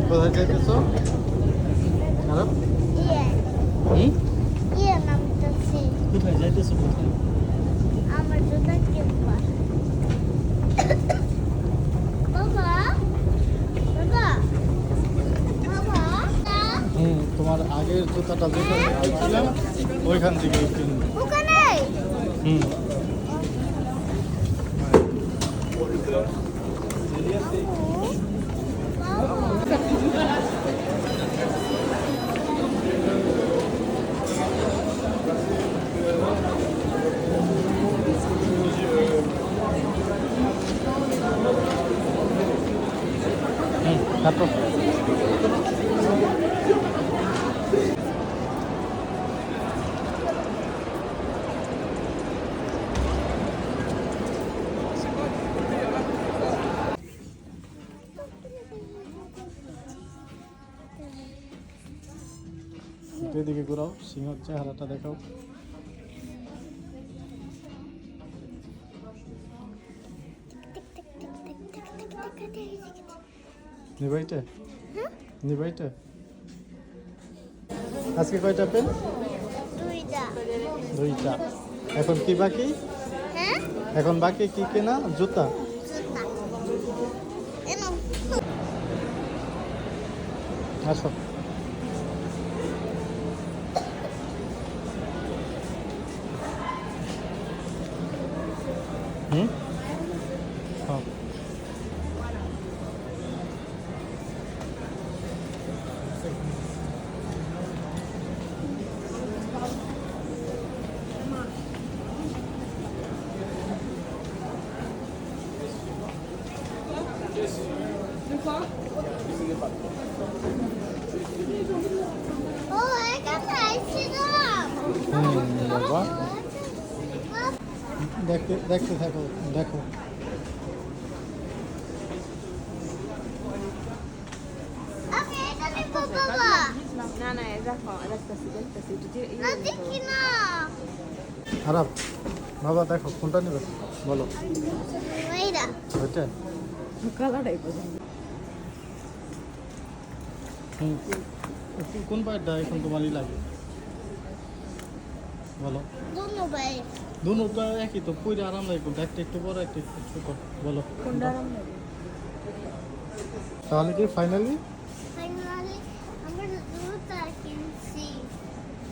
কোথায় যাইতেছো? আরব? কোথায় যাইতেছো? কোথায়? আমার জুতা কিনবা। বাবা বাবা বাবা তোমার আগের জুতাটা যেখানে কিনছিলাম ওইখান থেকে কিনবো। ওখানে কাটো। এদিকে ঘুরাও, সিংহের চেহারাটা দেখাও। নিবাইটা নিবাইটা আজকে কয়টা পেন? দুইটা। এখন কি বাকি? এখন বাকি কি কেনা? জুতা। আসো। হ্যাঁ। বাবা দেখতে থাকো, দেখো। খারাপ বাবা, দেখো কোনটা নেবে বলো। ওইটা কোন পায়েরটা এখন তোমারই লাগে বলো? দুটো একই তো, পুরো আরাম লাগে। একটা একটু বড়, একটা একটু ছোট, বলো কোনটা আরাম লাগে? তাহলে কি ফাইনালি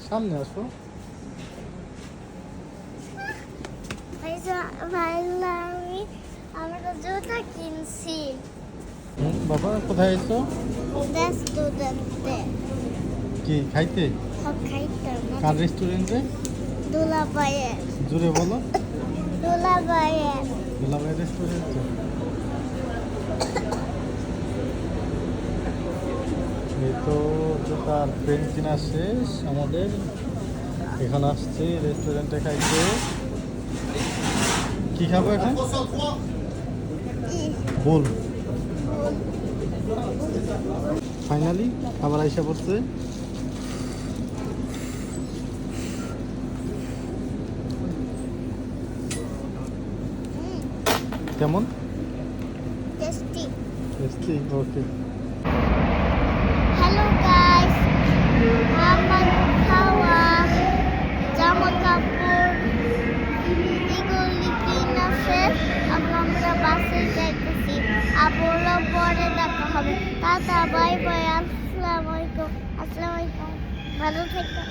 সামনে আসো। আমরা জুতা কিনছি। বাবা কোথায় এসো? কি খাইতে? কার রেস্টুরেন্টে? দুলাভাইয়ের। জোরে বলো। দুলাভাইয়ের রেস্টুরেন্টে। এই তো জুতার পেন কিনা শেষ আমাদের। এখন আসছি রেস্টুরেন্টে খাইতে। কি খাবো এখন? বল। ফাইনালি খাবার আইসা পড়ছে। কেমন? টেস্টি। টেস্টি, ওকে। হ্যালো গাইস, আমার খাওয়া জামা কাপড় এগুলি কিনা শেষ। আমরা বাসে যাইতেছি। আবারও পরে দেখা হবে। Tata, bye bye. আসসালামু আলাইকুম। ভালো থেকো।